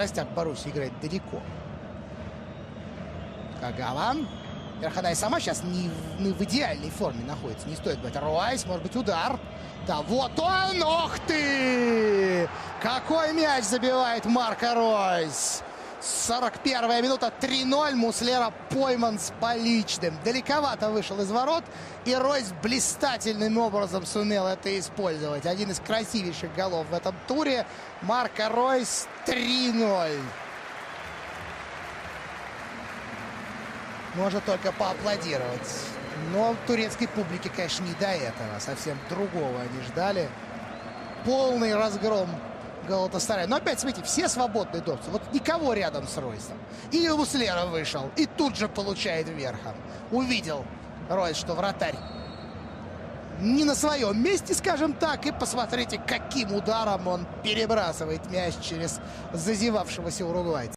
Костяк Боруссии играет далеко. Кагава. Верходай сама сейчас не в идеальной форме находится. Не стоит быть. Ройс, может быть, удар. Да, вот он! Ох ты! Какой мяч забивает Марко Ройс! 41-я минута, 3-0. Муслера пойман с поличным. Далековато вышел из ворот. И Ройс блистательным образом сумел это использовать. Один из красивейших голов в этом туре. Марко Ройс 3-0. Можно только поаплодировать. Но турецкой публике, конечно, не до этого. Совсем другого они ждали. Полный разгром Галатасарая. Но опять, смотрите, все свободные допсы. Вот никого рядом с Ройсом. И Муслера вышел. И тут же получает верхом. Увидел Ройс, что вратарь не на своем месте, скажем так. И посмотрите, каким ударом он перебрасывает мяч через зазевавшегося уругвайца.